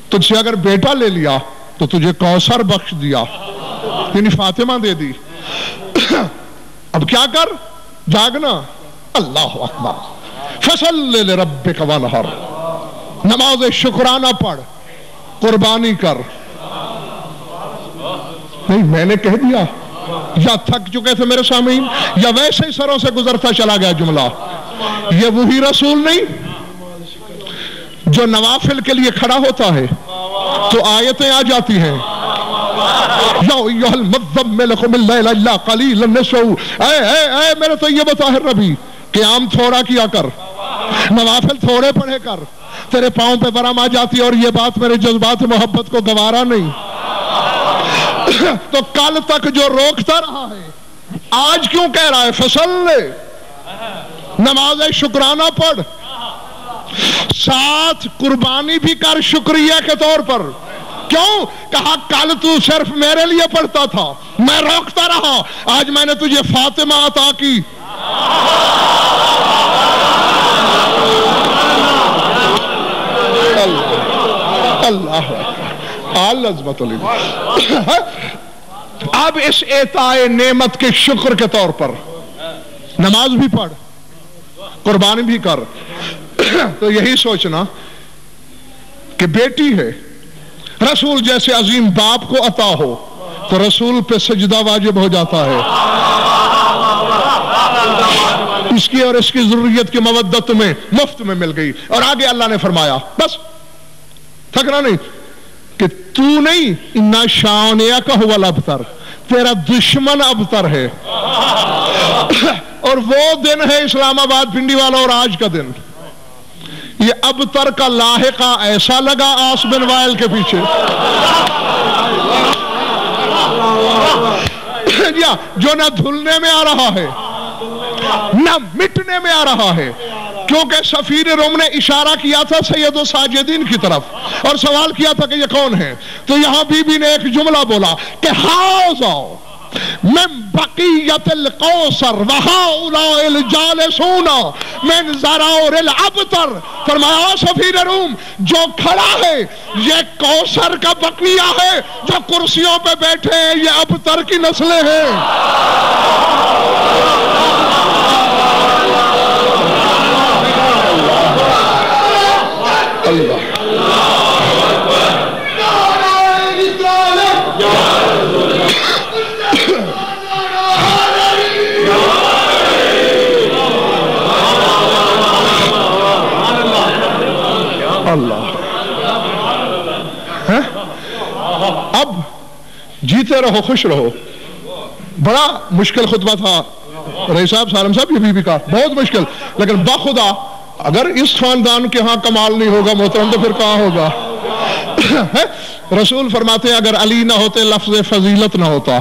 تجھ سے اگر بیٹا لے لیا تو تجھے کوثر بخش دیا یعنی فاطمہ دے دی. اب کیا کر جاگنا اللہ اکبر. فصل لربک وانحر، نماز شکرانہ پڑھ، قربانی کر. نہیں میں نے کہہ دیا یا تھک چکے تھے میرے سامعین، یا ویسے ہی سروں سے گزرتا چلا گیا جملہ؟ یہ وہی رسول نہیں جو نوافل کے لیے کھڑا ہوتا ہے تو آیتیں آ جاتی ہیں، یا ایھا المزمل قم اللیل الا قلیلا نصفہ، اے میرے طیب طاہر نبی قیام تھوڑا کیا کر، نوافل تھوڑے پڑھے کر. تیرے پاؤں پہ برہم آ جاتی ہے اور یہ بات میرے جذبات محبت کو گوارا نہیں. تو کل تک جو روکتا رہا ہے آج کیوں کہہ رہا ہے فصل، نماز شکرانہ پڑھ، ساتھ قربانی بھی کر شکریہ کے طور پر. کیوں؟ کہا کل تو صرف میرے لیے پڑھتا تھا، میں روکتا رہا، آج میں نے تجھے فاطمہ عطا کی. اللہ عظمت اللہ. اب اس اعطاء نعمت کے شکر کے طور پر نماز بھی پڑھ، قربانی بھی کر. تو یہی سوچنا کہ بیٹی ہے، رسول جیسے عظیم باپ کو عطا ہو تو رسول پہ سجدہ واجب ہو جاتا ہے. اس کی اور اس کی ضروریت کی مودت میں مفت میں مل گئی. اور آگے اللہ نے فرمایا بس تھکنا نہیں کہ تو نہیں، اِنَّ شَانِئَکَ هُوَ الْأَبْتَرُ، تیرا دشمن ابتر ہے. اور وہ دن ہے اسلام آباد پنڈی والا اور آج کا دن. یہ ابتر کا لاحقہ ایسا لگا آس بن وائل کے پیچھے جو نہ دھلنے میں آ رہا ہے نہ مٹنے میں آ رہا ہے. کیونکہ سفیر روم نے اشارہ کیا تھا سید الساجدین کی طرف اور سوال کیا تھا کہ یہ کون ہے، تو یہاں بی بی نے ایک جملہ بولا کہ ہاؤ من بقیت القوثر وہاؤلاء الجالسون من زراور الابتر. فرمایا سفیر روم جو کھڑا ہے یہ کوثر کا بقیہ ہے، جو کرسیوں پہ بیٹھے ہیں یہ ابتر کی نسلیں ہیں. اللہ اللہ. اب جیتے رہو خوش رہو. بڑا مشکل خطبہ تھا رئیس صاحب سالم صاحب، یہ بھی کہا بہت مشکل، لیکن باخدا اگر اس خاندان کے ہاں کمال نہیں ہوگا محترم تو پھر کہاں ہوگا. رسول فرماتے ہیں اگر علی نہ ہوتے لفظ فضیلت نہ ہوتا،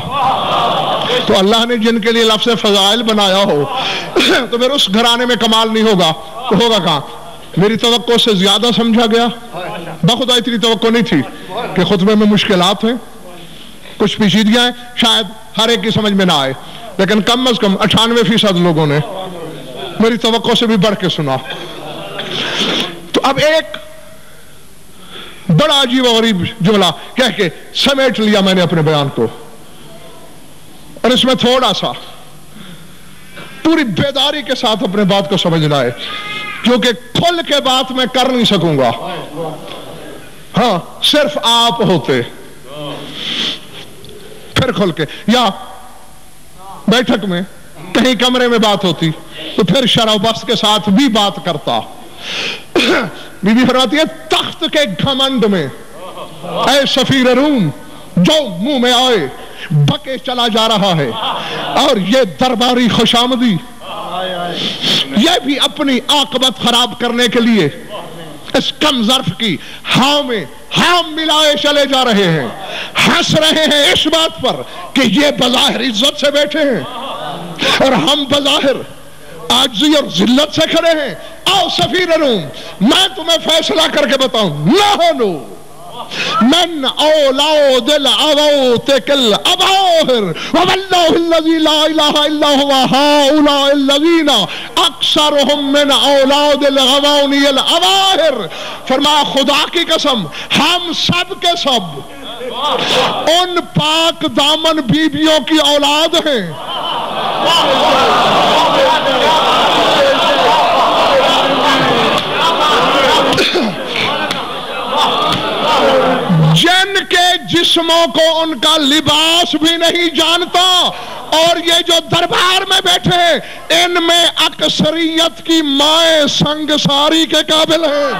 تو اللہ نے جن کے لیے لفظ فضائل بنایا ہو تو پھر اس گھرانے میں کمال نہیں ہوگا تو ہوگا کہاں. میری توقع سے زیادہ سمجھا گیا. بخدا اتنی توقع نہیں تھی کہ خطبے میں مشکلات ہیں، کچھ پیچیدگیاں ہیں، شاید ہر ایک کی سمجھ میں نہ آئے، لیکن کم از کم 98% لوگوں نے میری توقع سے بھی بڑھ کے سنا. تو اب ایک بڑا عجیب و غریب جملہ کہہ کے سمیٹ لیا میں نے اپنے بیان کو، اور اس میں تھوڑا سا پوری بیداری کے ساتھ اپنے بات کو سمجھنا ہے، کیونکہ کھل کے بات میں کر نہیں سکوں گا. ہاں صرف آپ ہوتے پھر کھل کے، یا بیٹھک میں کہیں کمرے میں بات ہوتی تو پھر شرح و بست کے ساتھ بھی بات کرتا. بی بی فرماتی ہے تخت کے گھمنڈ میں اے سفیر روم جو منہ میں آئے بکے چلا جا رہا ہے، اور یہ درباری خوشامدی یہ بھی اپنی عاقبت خراب کرنے کے لیے اس کم ظرف کی ہاں میں ہم ملائے چلے جا رہے ہیں، ہنس رہے ہیں اس بات پر کہ یہ بظاہر عزت سے بیٹھے ہیں اور ہم بظاہر عاجزی اور ذلت سے کھڑے ہیں. آؤ سفیر روم میں تمہیں فیصلہ کر کے بتاؤں، نحنو من اولاد العواتق الاباہر واللہ الذی لا الہ الا هو هؤلاء الذین اکثرهم من اولاد الغوانی الاباہر. فرمایا خدا کی قسم ہم سب کے سب ان پاک دامن بیبیوں کی اولاد ہیں غلاموں کو ان کا لباس بھی نہیں جانتا، اور یہ جو دربار میں بیٹھے ان میں اکثریت کی مائیں سنگساری کے قابل ہیں۔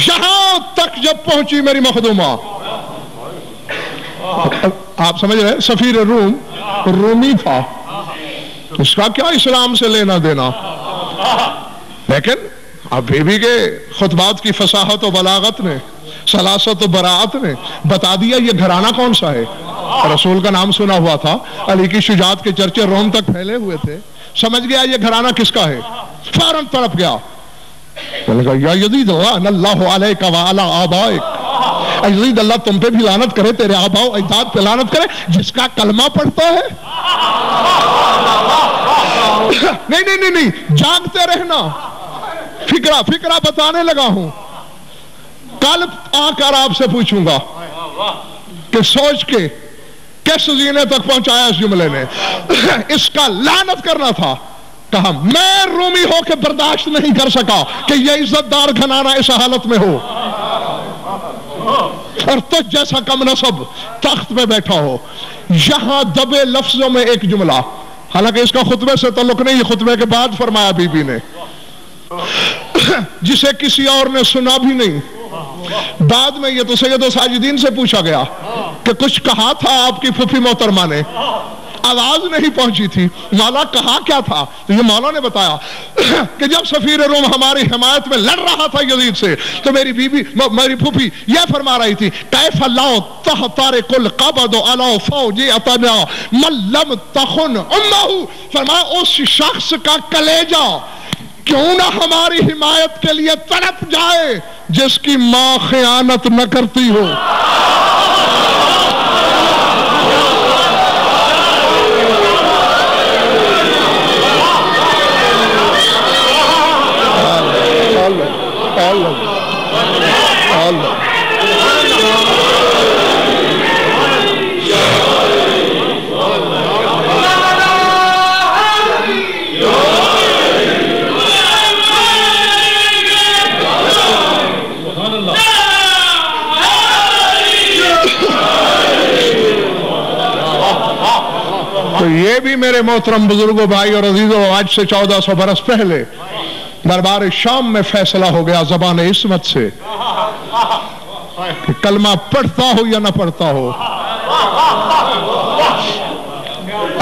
یہاں تک جب پہنچی میری مخدومہ، آپ سمجھ رہے سفیر روم رومی تھا، اس کا کیا اسلام سے لینا دینا، لیکن اب بیوی کے خطبات کی فصاحت و بلاغت نے، سلاست و براعت نے بتا دیا یہ گھرانہ کون سا ہے۔ رسول کا نام سنا ہوا تھا، علی کی شجاعت کے چرچے روم تک پھیلے ہوئے تھے، سمجھ گیا یہ گھرانہ کس کا ہے، فوراً تڑپ گیا، یا یزید اللہ علیک وعلی آبائک، یزید اللہ تم پہ بھی لعنت کرے، تیرے آباء و اجداد پہ لعنت کرے، جس کا کلمہ پڑھتا ہے۔ نہیں جاگتے رہنا، فکرہ بتانے لگا ہوں، کل آ کر آپ سے پوچھوں گا کہ سوچ کے کس زینے تک پہنچایا اس جملے نے، اس کا لعنت کرنا تھا، کہا میں رومی ہو کے برداشت نہیں کر سکا کہ یہ عزت دار گھرانہ اس حالت میں ہو، اور تجھ جیسا کم نسب تخت پہ بیٹھا ہو۔ یہاں دبے لفظوں میں ایک جملہ، حالانکہ اس کا خطبے سے تعلق نہیں، یہ خطبے کے بعد فرمایا بی بی نے، جسے کسی اور نے سنا بھی نہیں۔ بعد میں یہ تو سید و ساجدین سے پوچھا گیا کہ کچھ کہا تھا آپ کی پھوپھی محترمہ نے، آواز نہیں پہنچی تھی، مولا کہا کیا تھا؟ تو یہ مولا نے بتایا کہ جب سفیر روم ہماری حمایت میں لڑ رہا تھا یزید سے، تو میری پھوپھی یہ فرما رہی تھی، کیف لا تحترق القبض علی فوج اتنا من لم تخن امہ، فرمایا اس شخص کا کلیجہ کیوں نہ ہماری حمایت کے لیے تڑپ جائے جس کی ماں خیانت نہ کرتی ہو۔ تو یہ بھی میرے محترم بزرگوں بھائی اور عزیزوں، آج سے 1400 برس پہلے دربار شام میں فیصلہ ہو گیا زبان عصمت سے کہ کلمہ پڑھتا ہو یا نہ پڑھتا ہو،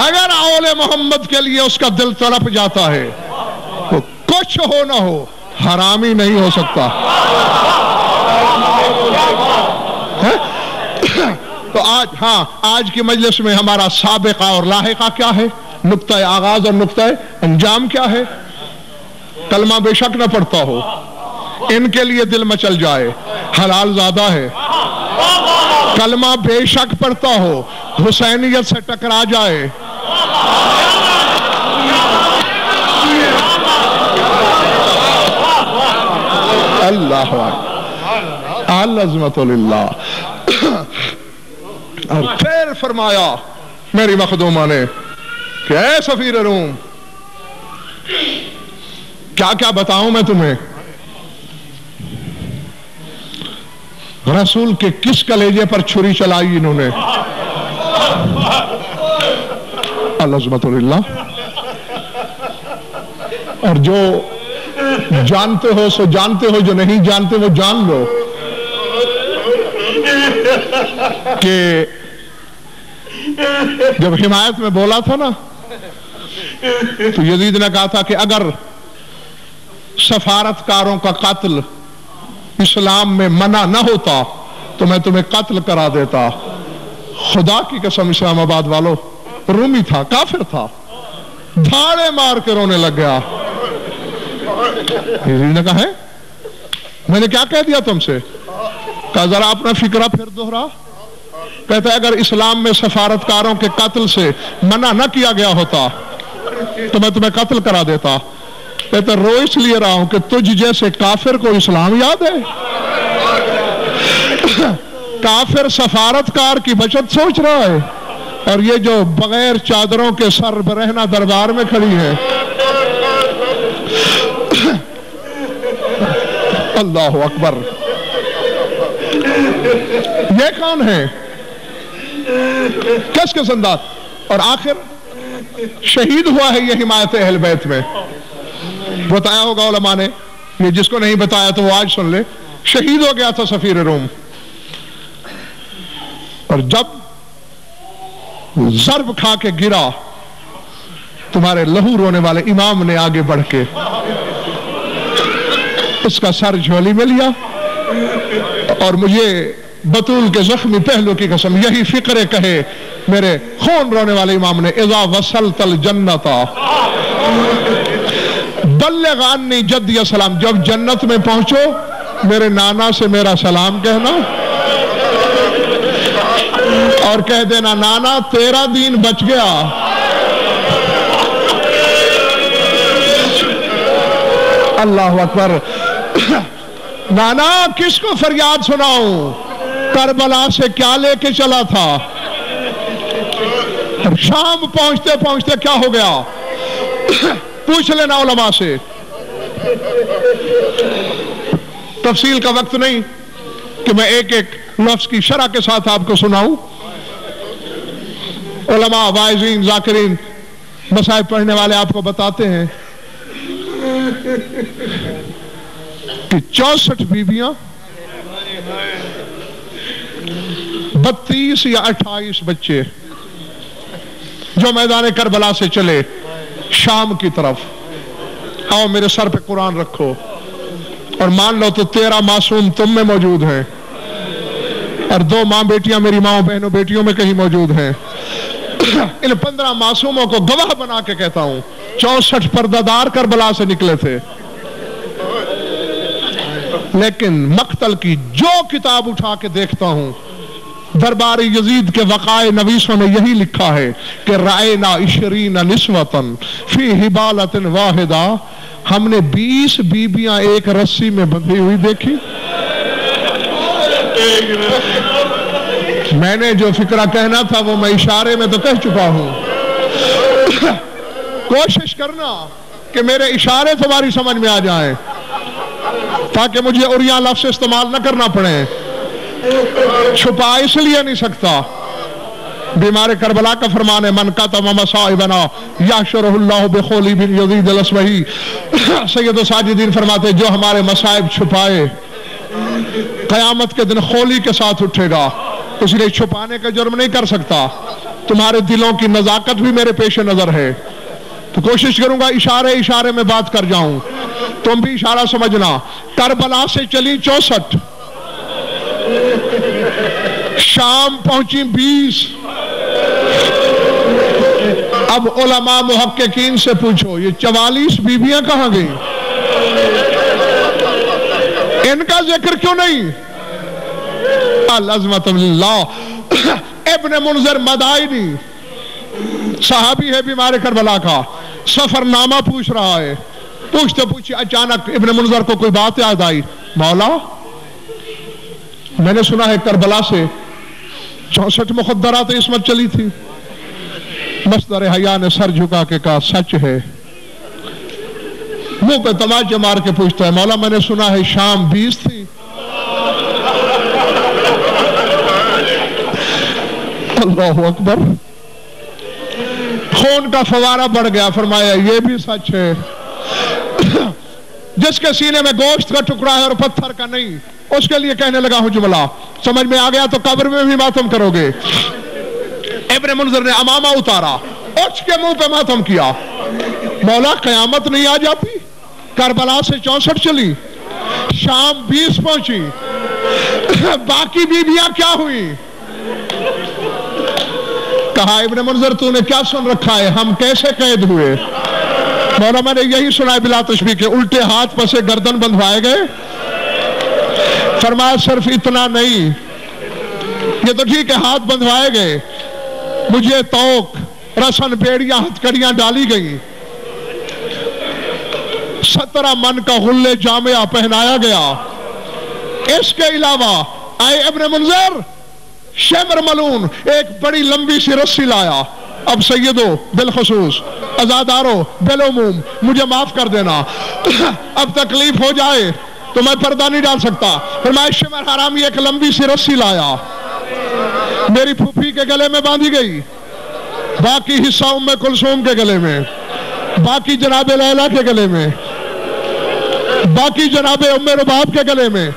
اگر اول محمد کے لیے اس کا دل تڑپ جاتا ہے تو کچھ ہو نہ ہو حرامی نہیں ہو سکتا۔ تو آج کی مجلس میں ہمارا سابقہ اور لاحقہ کیا ہے، نقطہ آغاز اور نقطہ انجام کیا ہے؟ کلمہ بے شک نہ پڑھتا ہو، ان کے لیے دل مچل جائے، حلال زادہ ہے، کلمہ بے شک پڑھتا ہو، حسینیت سے ٹکرا جائے، اللہ العظمت للہ۔ اور پھر فرمایا میری مخدومہ نے کہ اے سفیر روم، کیا کیا بتاؤں میں تمہیں، رسول کے کس کلیجے پر چھری چلائی انہوں نے، العظمت للہ۔ اور جو جانتے ہو سو جانتے ہو، جو نہیں جانتے وہ جان لو۔ کہ جب حمایت میں بولا تھا نا تو یزید نے کہا تھا کہ اگر سفارتکاروں کا قتل اسلام میں منع نہ ہوتا تو میں تمہیں قتل کرا دیتا. خدا کی قسم اسلام آباد والوں، رومی تھا، کافر تھا، دھاڑے مار کے رونے لگ گیا. یزید نے کہا ہے میں نے کیا کہہ دیا تم سے؟ کہا ذرا اپنا فکرہ پھر دوہرا. کہتا ہے اگر اسلام میں سفارتکاروں کے قتل سے منع نہ کیا گیا ہوتا تو میں تمہیں قتل کرا دیتا. کہتا رو اس لیے رہا ہوں کہ تجھ جیسے کافر کو اسلام یاد ہے. کافر سفارتکار کی بچت سوچ رہا ہے اور یہ جو بغیر چادروں کے سر برہنہ دربار میں کھڑی ہے. اللہ اکبر. یہ کون ہے؟ کس کے سندات؟ اور آخر شہید ہوا ہے یہ حمایت اہل بیت میں. بتایا ہوگا علماء نے، یہ جس کو نہیں بتایا تو وہ آج سن لے. شہید ہو گیا تھا سفیر روم، اور جب ضرب کھا کے گرا تمہارے لہو رونے والے امام نے آگے بڑھ کے اس کا سر جھولی میں لیا اور مجھے بطول کے زخمی پہلو کی قسم یہی فقرے کہے میرے خون رونے والے امام نے، اذا وصلت الجنت بلغ عنی جدی السلام، جب جنت میں پہنچو میرے نانا سے میرا سلام کہنا اور کہہ دینا نانا تیرا دین بچ گیا. اللہ اکبر. نانا کس کو فریاد سناؤں؟ کربلا سے کیا لے کے چلا تھا، شام پہنچتے پہنچتے کیا ہو گیا؟ پوچھ لینا علماء سے. تفصیل کا وقت نہیں کہ میں ایک ایک لفظ کی شرح کے ساتھ آپ کو سناؤں. علماء، واعظین، ذاکرین، مصائب پڑھنے والے آپ کو بتاتے ہیں کہ 64 بیویاں، 32 یا 28 بچے جو میدان کربلا سے چلے شام کی طرف. آؤ میرے سر پہ قرآن رکھو اور مان لو تو 13 معصوم تم میں موجود ہیں اور 2 ماں بیٹیاں میری ماں بہنوں بیٹیوں میں کہیں موجود ہیں. ان 15 معصوموں کو گواہ بنا کے کہتا ہوں 64 پردہ دار کربلا سے نکلے تھے، لیکن مقتل کی جو کتاب اٹھا کے دیکھتا ہوں دربار یزید کے وقائع نویسوں نے یہی لکھا ہے کہ رائنا 20 نسوتن فی حبالت واحدہ، ہم نے 20 بیبیاں ایک رسی میں بندھی ہوئی دیکھی. میں نے جو فکرہ کہنا تھا وہ میں اشارے میں تو کہہ چکا ہوں. کوشش کرنا کہ میرے اشارے تمہاری سمجھ میں آ جائیں تاکہ مجھے اریاں لفظ استعمال نہ کرنا پڑے. چھپا اس لیے نہیں سکتا. بیمار کربلا کا فرمان ہے من کتم مصائبنا یحشرہ اللہ بخولی بن یزید الاسبہی. سید ساجدین فرماتے جو ہمارے مصائب چھپائے قیامت کے دن خولی کے ساتھ اٹھے گا. اس لیے چھپانے کا جرم نہیں کر سکتا. تمہارے دلوں کی نزاکت بھی میرے پیش نظر ہے تو کوشش کروں گا اشارے اشارے میں بات کر جاؤں. تم بھی اشارہ سمجھنا. کربلا سے چلی 64، شام پہنچی 20. اب علماء محققین سے پوچھو یہ 44 بیویاں کہاں گئیں؟ ان کا ذکر کیوں نہیں؟ العظمت اللہ. ابن منذر مدائنی صحابی ہے بیمار کربلا کا، سفر نامہ پوچھ رہا ہے. پوچھتے پوچھتے اچانک ابن منذر کو کوئی بات یاد آئی. مولا میں نے سنا ہے کربلا سے 64 مخدرات عصمت چلی تھی. مصدر حیا نے سر جھکا کے کہا سچ ہے. منہ پہ تماچے مار کے پوچھتا ہے مولا میں نے سنا ہے شام 20 تھی. اللہ اکبر. خون کا فوارہ بڑھ گیا. فرمایا یہ بھی سچ ہے. جس کے سینے میں گوشت کا ٹکڑا ہے اور پتھر کا نہیں اس کے لیے کہنے لگا ہوں جملہ، سمجھ میں آ گیا تو قبر میں بھی ماتم کرو گے۔ ابن منذر نے امامہ اتارا، اٹھ کے منہ پہ ماتم کیا، مولا قیامت نہیں آ جاتی؟ کربلا سے 64 چلی، شام 20 پہنچی، باقی بیویاں کیا ہوئی؟ کہا ابن منذر تو نے کیا سن رکھا ہے، ہم کیسے قید ہوئے؟ مولا میں نے یہی سنا ہے بلا تشبیہ کے، الٹے ہاتھ پسے گردن بندھوائے گئے۔ فرمایا صرف اتنا نہیں، یہ تو ٹھیک ہے ہاتھ بندھوائے گئے، مجھے توق رسن بیڑیاں ہتھکڑیاں ڈالی گئی، 17 من کا غلے جامعہ پہنایا گیا۔ اس کے علاوہ آئے ابن منذر شمر ملون ایک بڑی لمبی سی رسی لایا، اب سیدو بالخصوص، ازادارو بالعموم مجھے معاف کر دینا، اب تکلیف ہو جائے تو میں پردہ نہیں ڈال سکتا۔ فرمایا شمر حرامی ایک لمبی سی رسی لایا، میری پھوپھی کے گلے میں باندھی گئی، باقی حصہ ام کلثوم کے گلے میں، باقی جناب لیلا کے گلے میں، باقی جناب ام رباب کے گلے میں۔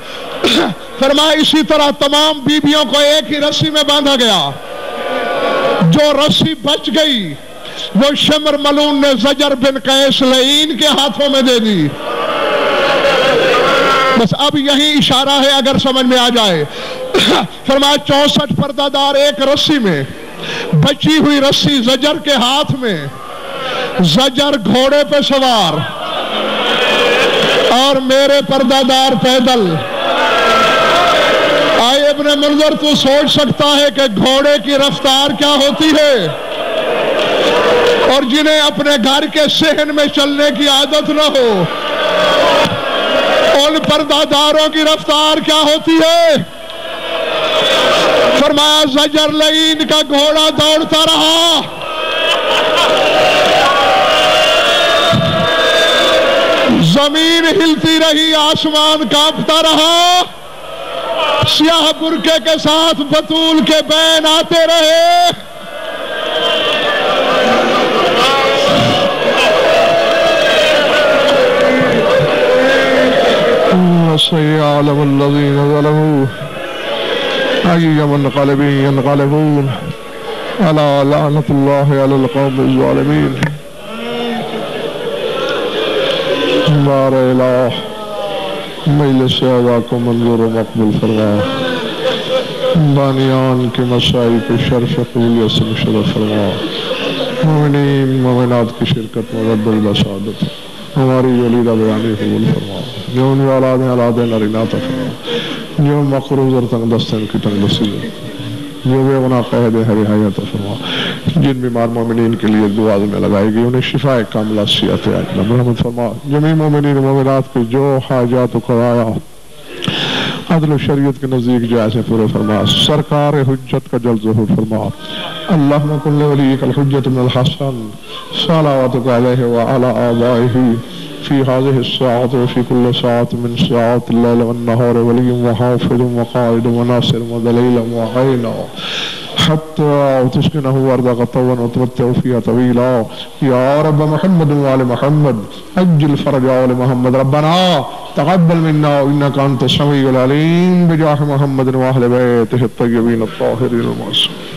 فرمایا اسی طرح تمام بیویوں کو ایک ہی رسی میں باندھا گیا، جو رسی بچ گئی وہ شمر ملون نے زجر بن قیس لعین کے ہاتھوں میں دے دی۔ بس اب یہی اشارہ ہے اگر سمجھ میں آ جائے۔ فرمایا 64 پردہ دار ایک رسی میں، بچی ہوئی رسی زجر کے ہاتھ میں، زجر گھوڑے پہ سوار اور میرے پردہ دار پیدل۔ آئے ابن منذر تو سوچ سکتا ہے کہ گھوڑے کی رفتار کیا ہوتی ہے، اور جنہیں اپنے گھر کے صحن میں چلنے کی عادت نہ ہو ان پردہ داروں کی رفتار کیا ہوتی ہے۔ فرمایا زجر لعین کا گھوڑا دوڑتا رہا، زمین ہلتی رہی، آسمان کانپتا رہا، سیاہ برقعے کے ساتھ بطول کے بین آتے رہے۔ سيعلم الذين ظلموا أي منقلب ينقلبون ألا لعنة الله على القوم الظالمين۔ بار الہ مجلس اعضاء کو منظور و مقبول فرما، بانیان کے مسائل کے شرف قبولیت سے مشرف فرما، مومنین مومنات کی شرکت مرد البسادت، ہماری ولیدہ بیانی قبول فرما، جو ان اولاد نرینات فرما، جو مقروض اور تنگ دستن کی تنگ دستی دے، جو بے گناہ قید حیات فرما، جن بیمار مومنین کے لیے دعا میں لگائے گی انہیں شفاء کاملہ صحت عاجلہ مرحمت فرما، جميع مومنین مومنات کی جو حاجات و قضایا عدل و شریعت کے نزدیک جائزیں پورے فرما، سرکار حجت کا جلد ظہور فرما۔ اللہم کل ولیک الحجت من الحسن صلواتک علیہ وعلی آبائہ فی هذه الساعة وفي كل ساعة من ساعات الليل والنهار ولي وحافظ وقائد وناصر ودليل وعين حتى تسكنه أرضك طوعا وتمتع فيها طويلا يا رب محمد وآل محمد أجل فرج آل محمد ربنا تقبل منا إنك أنت السميع العليم بجاه محمد وأهل بيته الطيبين الطاهرين المعصومين۔